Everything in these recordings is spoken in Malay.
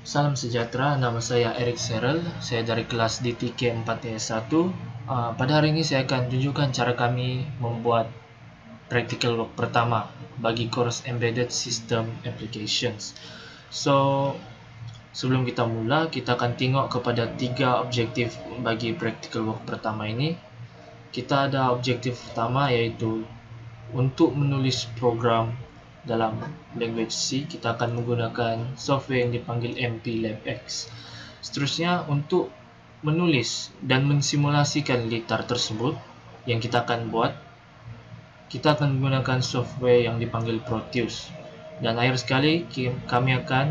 Salam sejahtera, nama saya Eric Serel, saya dari kelas DTK 4S1. Pada hari ini saya akan tunjukkan cara kami membuat practical work pertama bagi course Embedded System Applications. So, sebelum kita mula, kita akan tengok kepada 3 objektif bagi practical work pertama ini. Kita ada objektif pertama yaitu untuk menulis program dalam language C, kita akan menggunakan software yang dipanggil MPLabX. Seterusnya, untuk menulis dan mensimulasikan litar tersebut yang kita akan buat, kita akan menggunakan software yang dipanggil Proteus. Dan akhir sekali, kami akan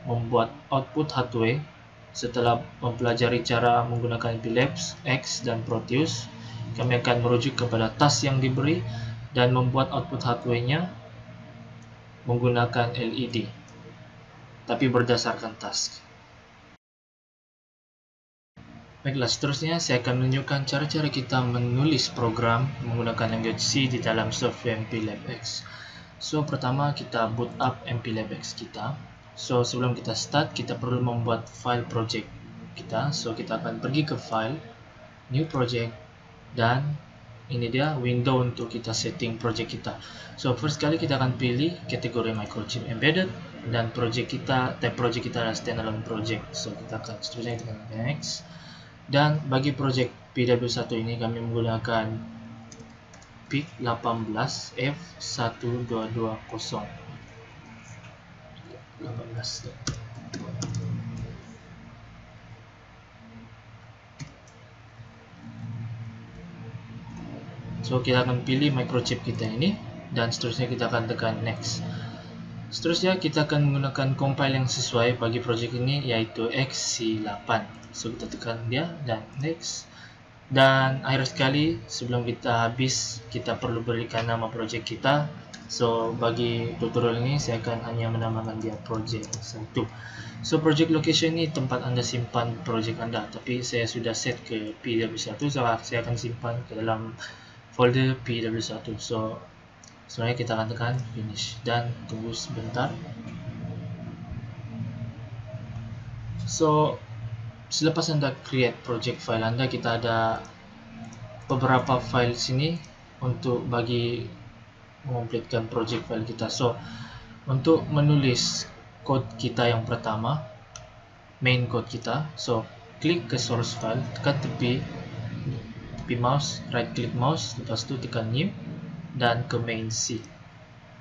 membuat output hardware setelah mempelajari cara menggunakan MPLabX dan Proteus. Kami akan merujuk kepada task yang diberi dan membuat output hardware-nya menggunakan LED, tapi berdasarkan task. Baiklah, seterusnya saya akan menunjukkan cara-cara kita menulis program menggunakan language C di dalam software MPLabX. So, pertama kita boot up MPLabX kita. So, sebelum kita start, kita perlu membuat file project kita. So, kita akan pergi ke file, new project, dan ini dia window untuk kita setting project kita. So, first kali kita akan pilih kategori microchip embedded dan project kita, type project kita adalah standalone project. So, kita akan seterusnya kita akan next. Dan bagi project PW1 ini kami menggunakan PIC 18F1220 18. So, kita akan pilih microchip kita ini dan seterusnya kita akan tekan next. Seterusnya kita akan menggunakan compile yang sesuai bagi project ini yaitu XC8. So, kita tekan dia dan next. Dan akhir sekali, sebelum kita habis, kita perlu berikan nama project kita. So, bagi tutorial ini saya akan hanya menamakan dia project 1. So, project location ini tempat Anda simpan project Anda, tapi saya sudah set ke PW1, so saya akan simpan ke dalam folder PW1. So, sebenarnya kita akan tekan finish dan tunggu sebentar. So, selepas Anda create project file Anda, kita ada beberapa file sini untuk bagi mengompletkan project file kita. So, untuk menulis code kita yang pertama, main code kita, so klik ke source file, tekan tepi mouse, right click mouse, lepas itu tekan new dan ke main C.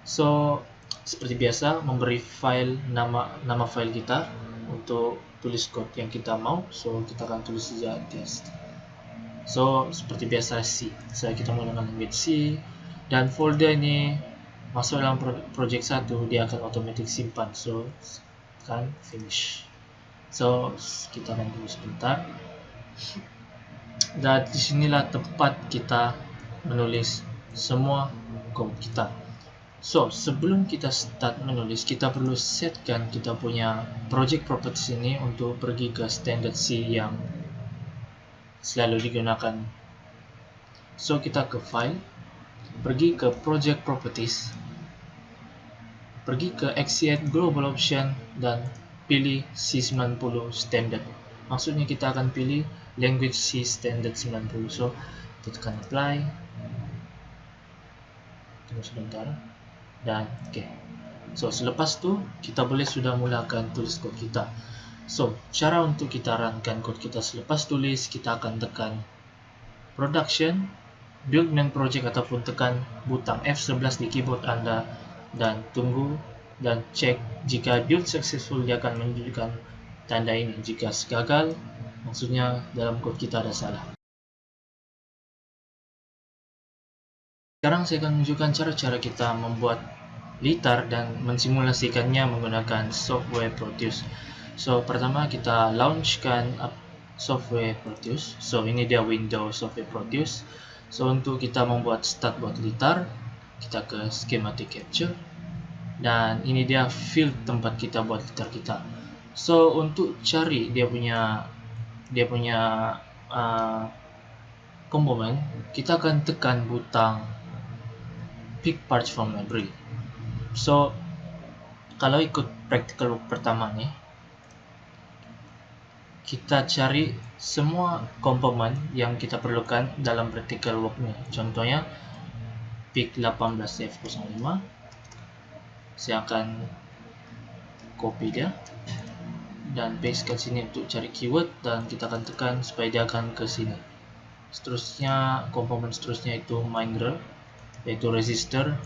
So, seperti biasa memberi file nama file kita untuk tulis code yang kita mau. So, kita akan tulis saja test. So, seperti biasa C. So, kita menggunakan language C dan folder ini masuk dalam project 1, dia akan otomatis simpan. So, tekan finish. So, kita akan tunggu sebentar. Dan disinilah tempat kita menulis semua code kita. So, sebelum kita start menulis, kita perlu setkan kita punya project properties ini untuk pergi ke standard C yang selalu digunakan. So, kita ke file, pergi ke project properties, pergi ke Exit Global Option dan pilih C90 standard. Maksudnya kita akan pilih language C standard 90. So, kita tekan apply, tunggu sebentar, dan oke. So, selepas tu kita boleh sudah mulakan tulis kod kita. So, cara untuk kita runkan kod kita selepas tulis, kita akan tekan production, build main project ataupun tekan butang F11 di keyboard Anda dan tunggu dan cek. Jika build successful, dia akan menunjukkan tanda ini. Jika gagal, maksudnya dalam kod kita ada salah. Sekarang saya akan menunjukkan cara-cara kita membuat litar dan mensimulasikannya menggunakan software Proteus. So, pertama kita launchkan software Proteus. So, ini dia window software Proteus. So, untuk kita membuat start buat litar, kita ke schematic capture. Dan ini dia field tempat kita buat litar kita. So, untuk cari dia punya komponen, kita akan tekan butang pick parts from library. So, kalau ikut practical work pertama nih, kita cari semua komponen yang kita perlukan dalam practical work ni. Contohnya PIC 18F05, saya akan copy dia dan paste kat sini untuk cari keyword, dan kita akan tekan supaya dia akan ke sini. Seterusnya, komponen seterusnya itu mineral, yaitu resistor.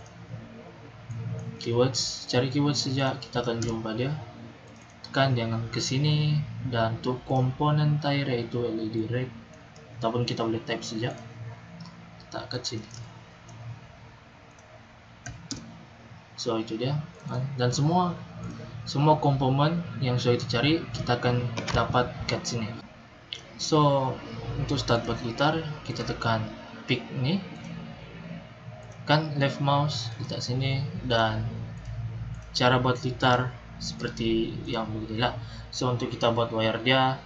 Keywords, cari keyword saja, kita akan jumpa dia. Tekan jangan ke sini, dan untuk komponen tire yaitu LED red, ataupun kita boleh type saja, letak kat sini. So itu dia, dan semua komponen yang sudah kita cari kita akan dapat kat sini. So untuk start buat gitar, kita tekan pick ni, kan left mouse letak sini, dan cara buat gitar seperti yang beginilah. So untuk kita buat wire dia,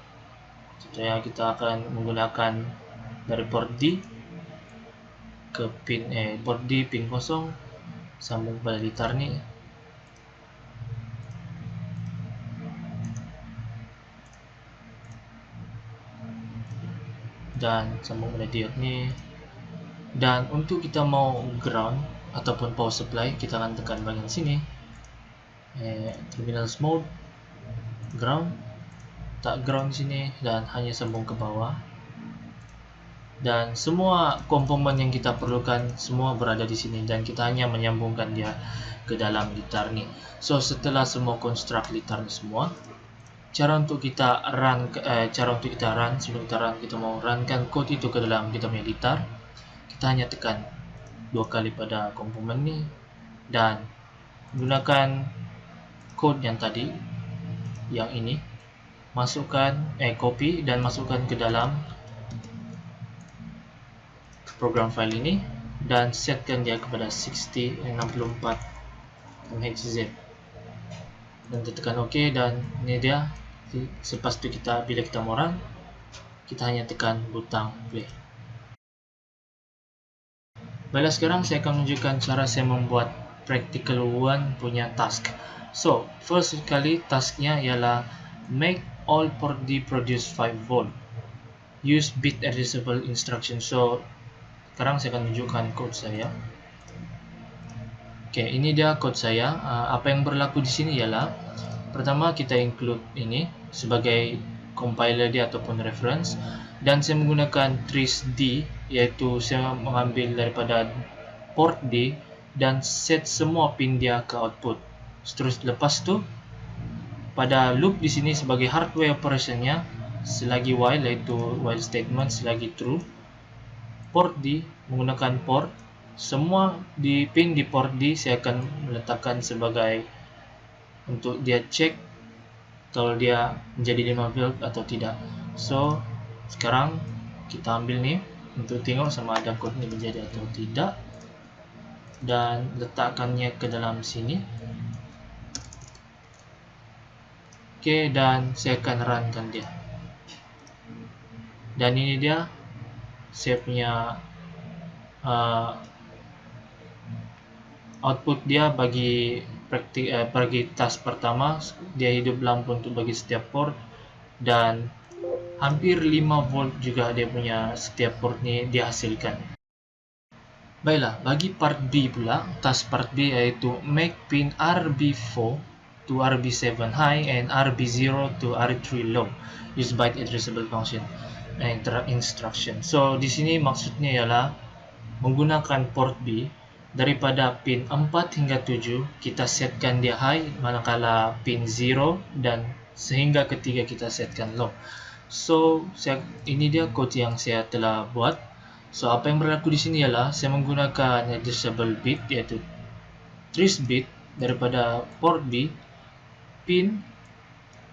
contohnya kita akan menggunakan dari port D ke port D pin 0, sambung pada gitar ni, dan sambung pada diode ni. Dan untuk kita mau ground ataupun power supply, kita akan tekan bagian sini, terminals mode, ground, tak ground sini, dan hanya sambung ke bawah. Dan semua komponen yang kita perlukan semua berada di sini, dan kita hanya menyambungkan dia ke dalam gitar ni. So setelah semua construct gitar ni semua, cara untuk kita run, sebelum kita run, kita mau runkan code itu ke dalam kita punya gitar, kita hanya tekan 2 kali pada komponen ni, dan gunakan code yang tadi, yang ini, masukkan, copy dan masukkan ke dalam program file ini, dan setkan dia kepada 64 MHz, dan tekan OK, dan ini dia. Selepas itu bila kita mau run, kita hanya tekan butang play. Baiklah, sekarang saya akan menunjukkan cara saya membuat practical 1 punya task. So first sekali tasknya ialah make all port D produce 5 volt, use bit addressable instruction. So sekarang saya akan tunjukkan code saya. Okay, ini dia code saya. Apa yang berlaku di sini ialah, pertama kita include ini sebagai compiler dia ataupun reference, dan saya menggunakan trace D, iaitu saya mengambil daripada port D dan set semua pin dia ke output. Terus lepas tu pada loop di sini sebagai hardware operationnya, selagi while, iaitu while statement, selagi true, port D menggunakan port, semua di pin di port D saya akan meletakkan sebagai untuk dia cek kalau dia menjadi 5 volt atau tidak. So sekarang kita ambil ni untuk tengok sama ada kod ni menjadi atau tidak, dan letakkannya ke dalam sini. Okey, dan saya akan runkan dia. Dan ini dia saya punya output dia bagi task pertama. Dia hidup lampu untuk bagi setiap port, dan hampir 5 volt juga dia punya setiap port ni dihasilkan. Baiklah, bagi part B pula, task part B iaitu make pin RB4 to RB7 high and RB0 to R3 low, use byte addressable function instruction. So di sini maksudnya ialah menggunakan port B, daripada pin 4 hingga 7 kita setkan dia high, manakala pin 0 dan sehingga ketiga kita setkan low. So ini dia code yang saya telah buat. So apa yang berlaku di sini ialah saya menggunakan addressable bit, iaitu trace bit daripada port B. Pin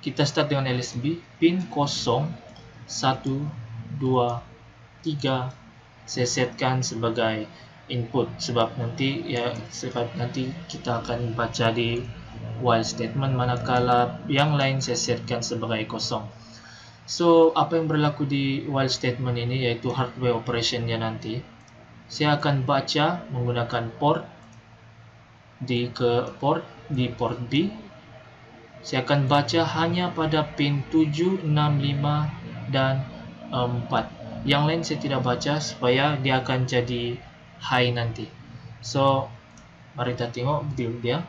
kita start dengan LSB, pin 0, 1, 2, 3 saya setkan sebagai input, sebab nanti kita akan baca di while statement, manakala yang lain saya setkan sebagai kosong. So apa yang berlaku di while statement ini iaitu hardware operation dia nanti. Saya akan baca menggunakan port di port B. saya akan baca hanya pada pin 7, 6, 5 dan 4. Yang lain saya tidak baca supaya dia akan jadi high nanti. So mari kita tengok build dia.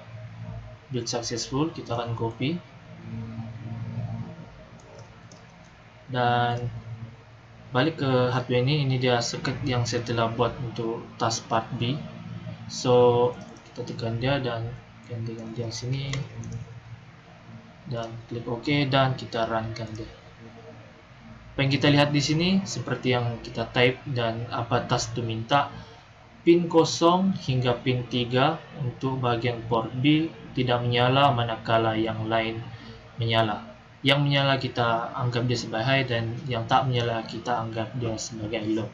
Build successful, kita akan copy dan balik ke hardware ini dia circuit yang saya telah buat untuk task part B. So kita tekan dia dan gantikan dia sini dan klik OK dan kita runkan dia. Apa yang kita lihat di sini seperti yang kita type dan apa task itu minta. Pin 0 hingga pin 3 untuk bagian port B tidak menyala manakala yang lain menyala. Yang menyala kita anggap dia sebagai high dan yang tak menyala kita anggap dia sebagai low.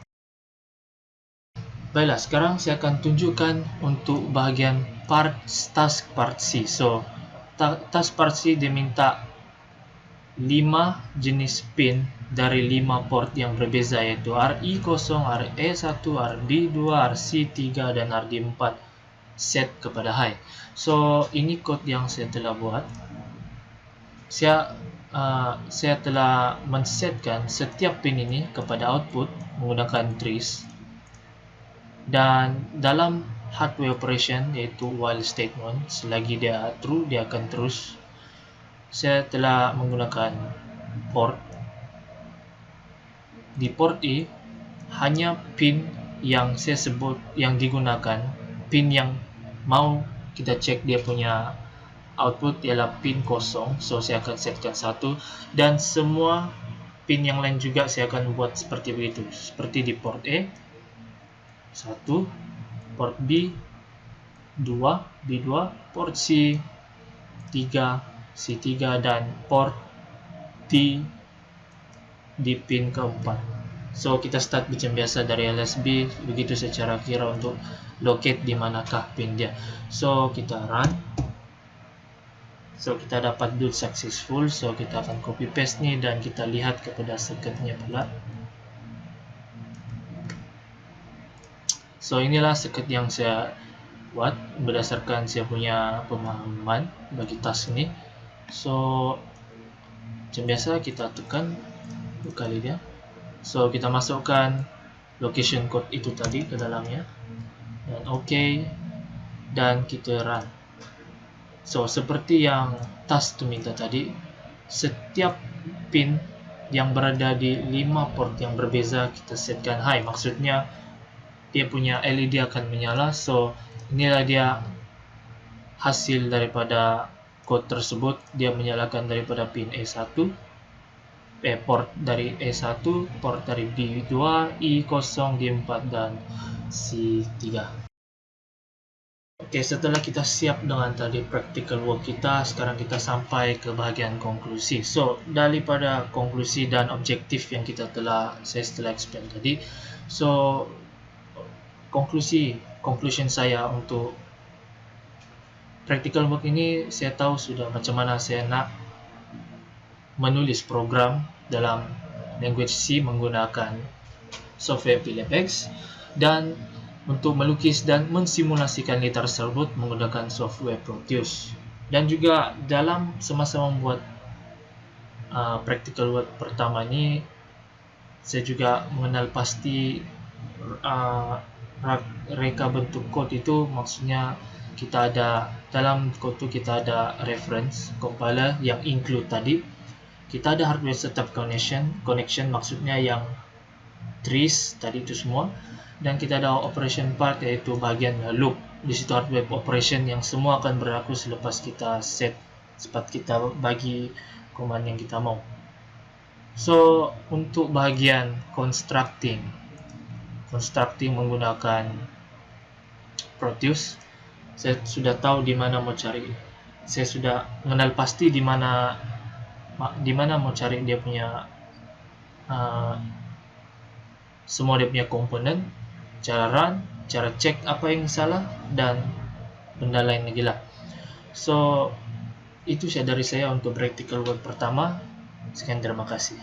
Baiklah, sekarang saya akan tunjukkan untuk bahagian task part C. So, task part C dia minta 5 jenis pin dari 5 port yang berbeza, yaitu RI0, RE1, RD2, RC3 dan RD4 set kepada high. So ini code yang saya telah buat. Saya telah men-setkan setiap pin ini kepada output menggunakan trace, dan dalam hardware operation yaitu while statement, selagi dia true dia akan terus. Saya telah menggunakan port. Di port E hanya pin yang saya sebut yang digunakan, pin yang mau kita cek dia punya output ialah pin 0. So saya akan setkan 1 dan semua pin yang lain juga saya akan buat seperti begitu. Seperti di port A 1, port B 2, B2, port C 3, C3 dan port D di pin keempat. So kita start macam biasa dari LSB, begitu secara kira untuk locate di manakah pin dia. So kita run. So kita dapat build successful. So kita akan copy paste ni dan kita lihat kepada circuitnya pula. So inilah circuit yang saya buat berdasarkan saya punya pemahaman bagi task ini. So macam biasa kita tekan 2 kali dia. So kita masukkan location code itu tadi ke dalamnya dan OK dan kita run. So seperti yang task itu minta tadi, setiap pin yang berada di 5 port yang berbeza kita setkan high. Maksudnya dia punya LED akan menyala. So inilah dia hasil daripada code tersebut. Dia menyalakan daripada pin E1, port dari E1, port dari B2, I0, D4 dan C3. Oke, setelah kita siap dengan tadi practical work kita, sekarang kita sampai ke bahagian konklusi. So daripada konklusi dan objektif yang saya telah explain tadi, so conclusion saya untuk practical work ini, saya tahu sudah macam mana saya nak menulis program dalam language C menggunakan software PhilipX, dan untuk melukis dan mensimulasikan letter tersebut menggunakan software Proteus. Dan juga dalam semasa membuat practical work pertama ini, saya juga mengenal pasti reka bentuk code itu. Maksudnya kita ada dalam code itu kita ada reference compiler yang include tadi, kita ada hardware setup connection maksudnya yang trace tadi itu semua, dan kita ada operation part yaitu bahagian loop. Di situ hardware operation yang semua akan berlaku selepas kita set, sempat kita bagi command yang kita mau. So untuk bahagian constructing menggunakan Proteus, saya sudah tahu di mana mau cari. Saya sudah mengenal pasti di mana mau cari dia punya semua dia punya komponen, cara run, cara cek apa yang salah dan benda lain lagi lah. So itu dari saya untuk practical work pertama. Sekian, terima kasih.